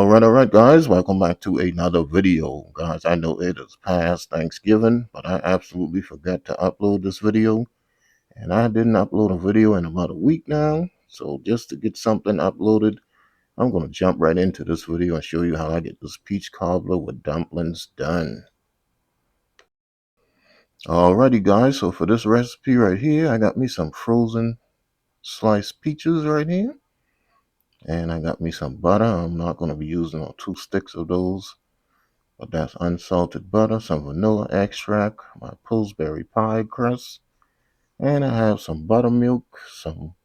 All right, guys. Welcome back to another video. Guys, I know it is past Thanksgiving, but I absolutely forgot to upload this video. And I didn't upload a video in about a week now. So just to get something uploaded, I'm going to jump right into this video and show you how I get this peach cobbler with dumplings done. Alrighty, guys. So for this recipe right here, I got me some frozen sliced peaches right here. And I got me some butter. I'm not going to be using 2 sticks of those. But that's unsalted butter, some vanilla extract, my Pillsbury pie crust, and I have some buttermilk, some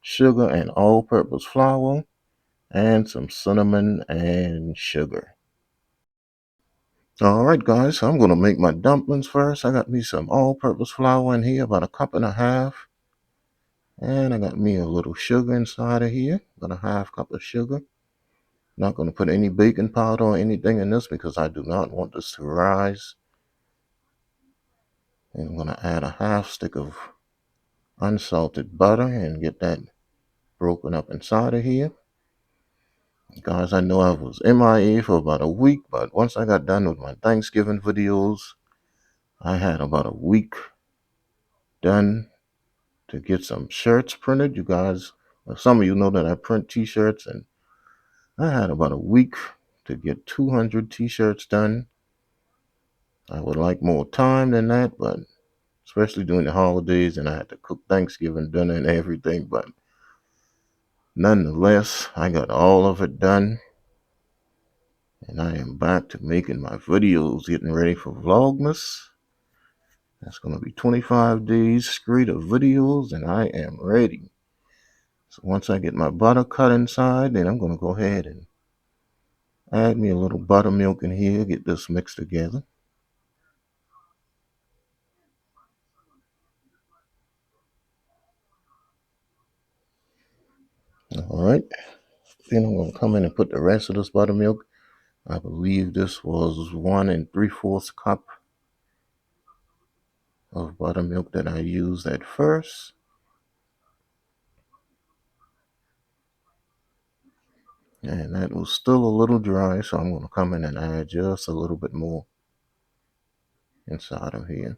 sugar and all-purpose flour, and some cinnamon and sugar. Alright guys, so I'm going to make my dumplings first. I got me some all-purpose flour in here, about 1.5 cups. And I got me a little sugar inside of here, about 1/2 cup of sugar. Not going to put any baking powder or anything in this because I do not want this to rise. And I'm going to add 1/2 stick of unsalted butter and get that broken up inside of here. Guys, I know I was MIA for about a week, but once I got done with my Thanksgiving videos, I had about a week done to get some shirts printed. You guys, some of you know that I print t-shirts, and I had about a week to get 200 t-shirts done. I would like more time than that, but especially during the holidays, and I had to cook Thanksgiving dinner and everything, but nonetheless, I got all of it done, and I am back to making my videos, getting ready for Vlogmas. That's going to be 25 days straight of videos, and I am ready. So once I get my butter cut inside, then I'm going to go ahead and add me a little buttermilk in here, get this mixed together. All right, then I'm going to come in and put the rest of this buttermilk. I believe this was 1 3/4 cup of buttermilk that I used at first. And that was still a little dry, so I'm going to come in and add just a little bit more inside of here.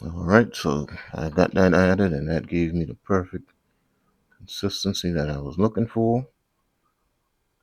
Alright, so I got that added, and that gave me the perfect consistency that I was looking for.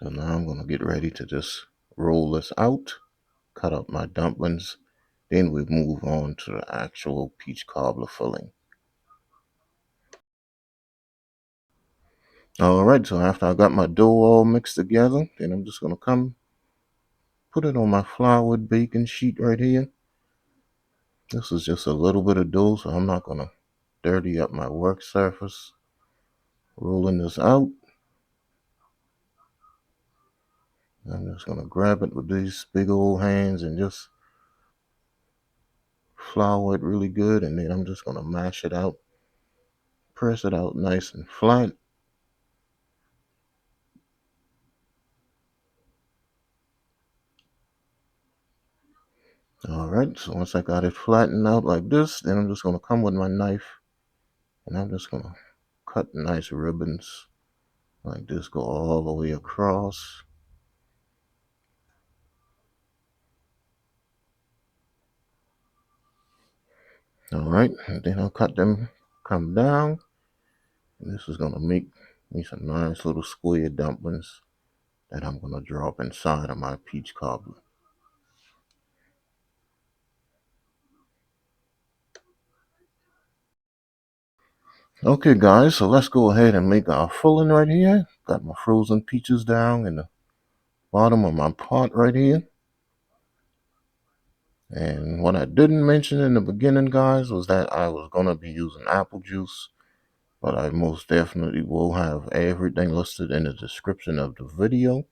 So now I'm going to get ready to just roll this out, cut up my dumplings, then we move on to the actual peach cobbler filling. Alright, so after I got my dough all mixed together, then I'm just going to come put it on my floured baking sheet right here. This is just a little bit of dough, so I'm not going to dirty up my work surface. Rolling this out. I'm just going to grab it with these big old hands and just flour it really good, and then I'm just going to mash it out. Press it out nice and flat. Alright, so once I got it flattened out like this, then I'm just going to come with my knife, and I'm just going to cut nice ribbons like this, go all the way across. Alright, and then I'll cut them, come down, and this is going to make me some nice little square dumplings that I'm going to drop inside of my peach cobbler. Okay guys, so let's go ahead and make our filling right here. Got my frozen peaches down in the bottom of my pot right here. And what I didn't mention in the beginning, guys, was that I was going to be using apple juice, but I most definitely will have everything listed in the description of the video.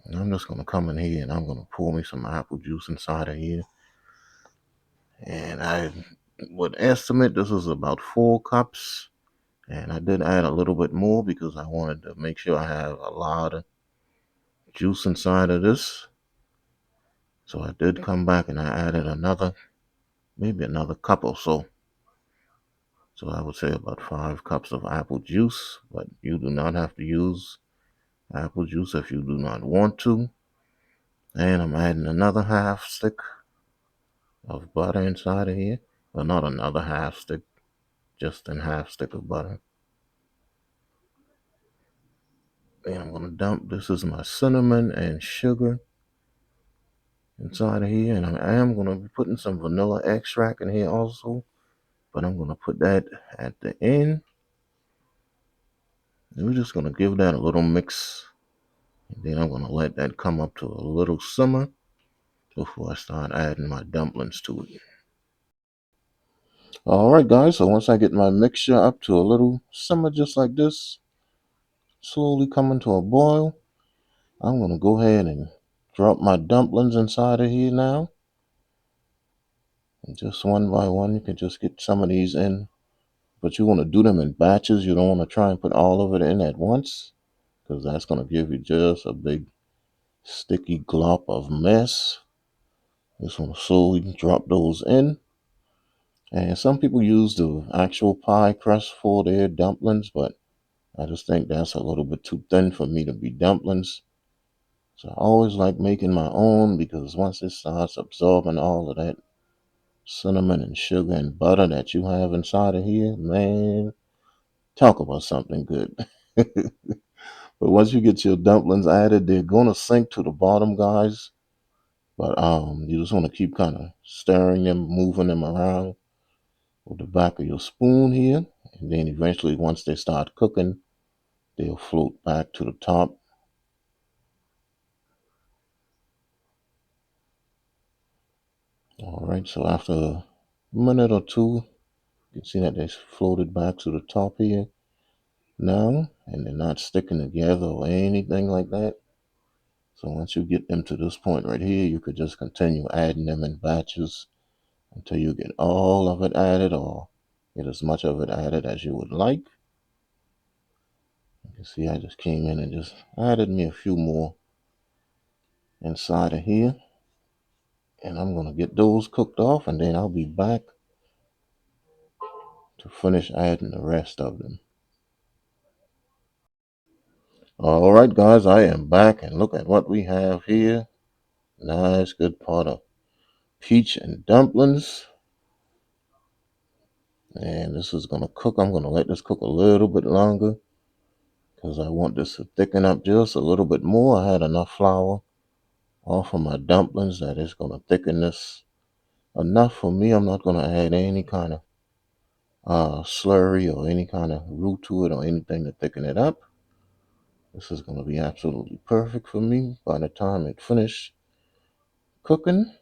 And I'm just going to come in here and I'm going to pour me some apple juice inside of here. And I would estimate this is about 4 cups. And I did add a little bit more because I wanted to make sure I have a lot of juice inside of this. So I did come back and I added maybe another cup or so. So I would say about 5 cups of apple juice, but you do not have to use apple juice if you do not want to. And I'm adding another half stick of butter inside of here. Well, not another half stick, just a half stick of butter. And I'm going to dump, this is my cinnamon and sugar inside of here. And I am going to be putting some vanilla extract in here also. But I'm going to put that at the end. And we're just going to give that a little mix. And then I'm going to let that come up to a little simmer before I start adding my dumplings to it. Alright guys, so once I get my mixture up to a little simmer just like this, slowly coming to a boil, I'm going to go ahead and drop my dumplings inside of here now. And just one by one, you can just get some of these in. But you want to do them in batches. You don't want to try and put all of it in at once, because that's going to give you just a big sticky glop of mess. Just want to slowly drop those in. And some people use the actual pie crust for their dumplings, but I just think that's a little bit too thin for me to be dumplings. So I always like making my own, because once it starts absorbing all of that cinnamon and sugar and butter that you have inside of here, man, talk about something good. But once you get your dumplings added, they're gonna sink to the bottom, guys. But you just want to keep kind of stirring them, moving them around with the back of your spoon here. And then eventually, once they start cooking, they'll float back to the top. All right, so after a minute or two, you can see that they floated back to the top here now, and they're not sticking together or anything like that. So once you get them to this point right here, you could just continue adding them in batches until you get all of it added, or get as much of it added as you would like. You can see I just came in and just added me a few more inside of here. And I'm going to get those cooked off, and then I'll be back to finish adding the rest of them. All right, guys, I am back, and look at what we have here. Nice, good pot of peach and dumplings. And this is going to cook. I'm going to let this cook a little bit longer, because I want this to thicken up just a little bit more. I had enough flour off of my dumplings that it's going to thicken this enough for me. I'm not going to add any kind of slurry or any kind of roux to it or anything to thicken it up. This is going to be absolutely perfect for me by the time it finishes cooking.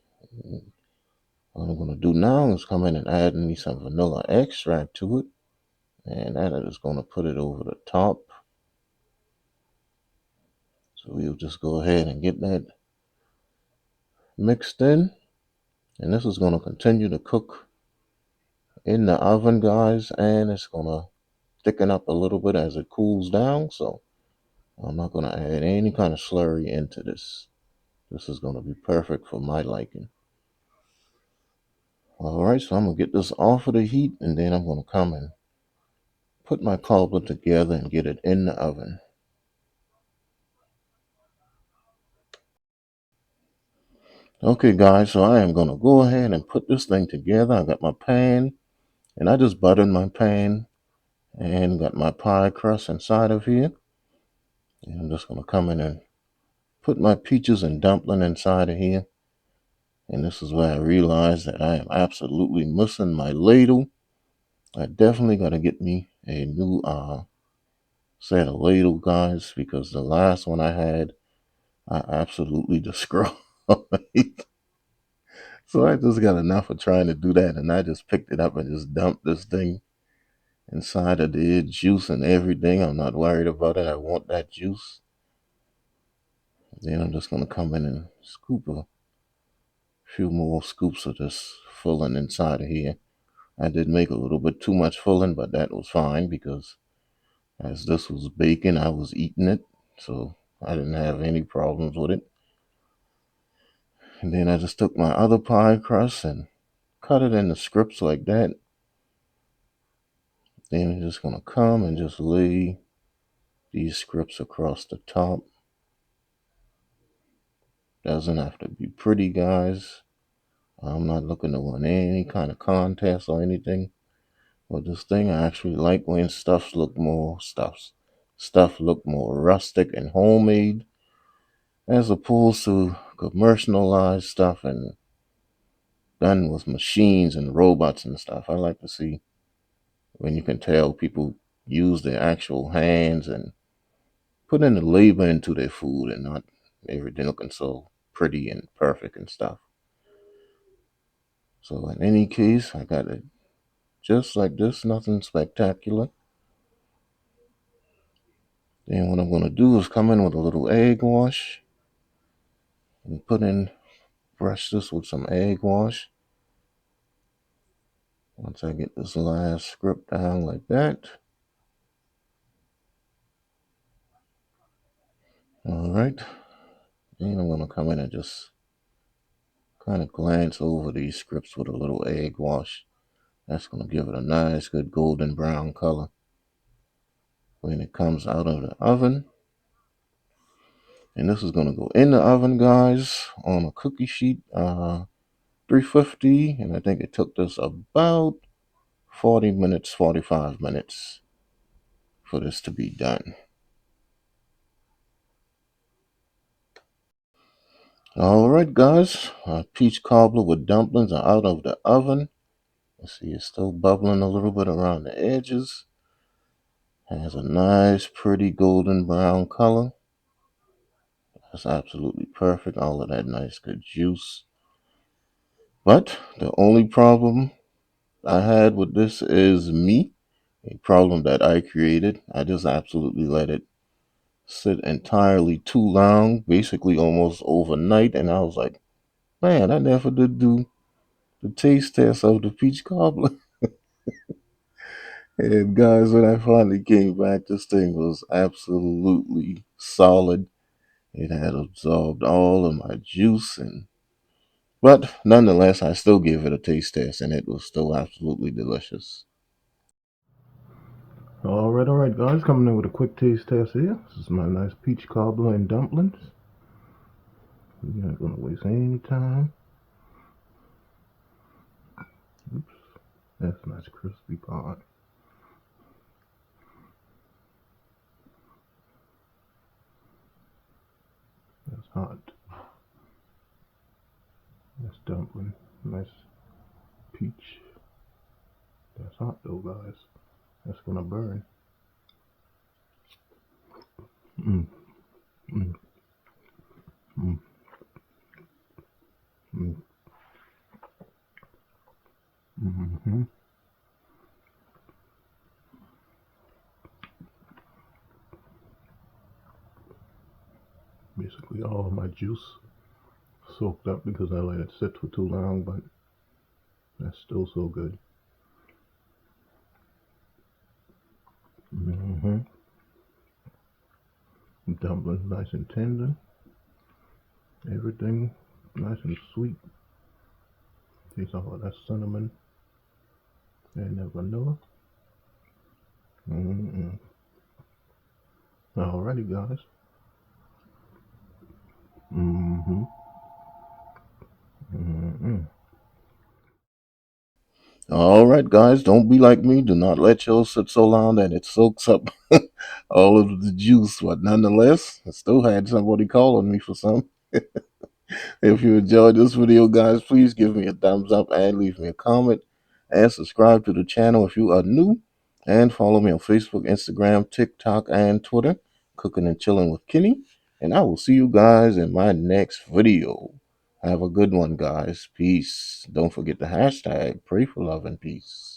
What I'm going to do now is come in and add me some vanilla extract to it. And that is going to put it over the top. So we'll just go ahead and get that mixed in. And this is going to continue to cook in the oven, guys. And it's going to thicken up a little bit as it cools down. So I'm not going to add any kind of slurry into this. This is going to be perfect for my liking. Alright, so I'm going to get this off of the heat, and then I'm going to come and put my cobbler together and get it in the oven. Okay guys, so I am going to go ahead and put this thing together. I got my pan, and I just buttered my pan and got my pie crust inside of here. And I'm just going to come in and put my peaches and dumpling inside of here. And this is where I realized that I am absolutely missing my ladle. I definitely got to get me a new set of ladle, guys, because the last one I had, I absolutely destroyed. So I just got enough of trying to do that, and I just picked it up and just dumped this thing inside of the juice and everything. I'm not worried about it. I want that juice. Then I'm just going to come in and scoop a few more scoops of this filling inside of here. I did make a little bit too much filling, but that was fine, because as this was baking, I was eating it. So I didn't have any problems with it. And then I just took my other pie crust and cut it into strips like that. Then you're just gonna come and just lay these scripts across the top. Doesn't have to be pretty, guys. I'm not looking to win any kind of contest or anything. But this thing, I actually like when stuff look more rustic and homemade, as opposed to commercialized stuff and done with machines and robots and stuff. I like to see when you can tell people use their actual hands and put in the labor into their food and not everything looking so pretty and perfect and stuff. So in any case, I got it just like this, nothing spectacular. Then what I'm going to do is come in with a little egg wash and brush this with some egg wash. Once I get this last script down like that. All right. Then I'm going to come in and just kind of glance over these scripts with a little egg wash. That's going to give it a nice, good golden brown color when it comes out of the oven. And this is going to go in the oven, guys, on a cookie sheet, 350. And I think it took this about 40 minutes, 45 minutes for this to be done. All right, guys, peach cobbler with dumplings are out of the oven. Let's see, it's still bubbling a little bit around the edges. Has a nice, pretty golden brown color. That's absolutely perfect. All of that nice, good juice. But the only problem I had with this is me. A problem that I created. I just absolutely let it sit entirely too long, basically almost overnight. And I was like, man, I never did do the taste test of the peach cobbler. And guys, when I finally came back, this thing was absolutely solid. It had absorbed all of my juice, but nonetheless, I still gave it a taste test, and it was still absolutely delicious. All right, guys, coming in with a quick taste test here. This is my nice peach cobbler and dumplings. We're not gonna waste any time. Oops, that's a nice crispy part. That's hot. That's dumpling. Nice peach. That's hot though, guys. That's gonna burn. Mm, mm, mm, mm, mm-hmm. Basically all of my juice soaked up because I let it sit for too long, but that's still so good. Mm-hmm. Dumplings nice and tender. Everything nice and sweet. Taste all of that cinnamon and that vanilla. Mm-mm. Alrighty, guys. Mm-hmm. Mm-mm. All right, guys, don't be like me. Do not let yours sit so long that it soaks up all of the juice. But nonetheless, I still had somebody calling me for some. If you enjoyed this video, guys, please give me a thumbs up and leave me a comment. And subscribe to the channel if you are new. And follow me on Facebook, Instagram, TikTok, and Twitter. Cooking and Chilling with Kenny. And I will see you guys in my next video. Have a good one, guys. Peace. Don't forget the hashtag. Pray for love and peace.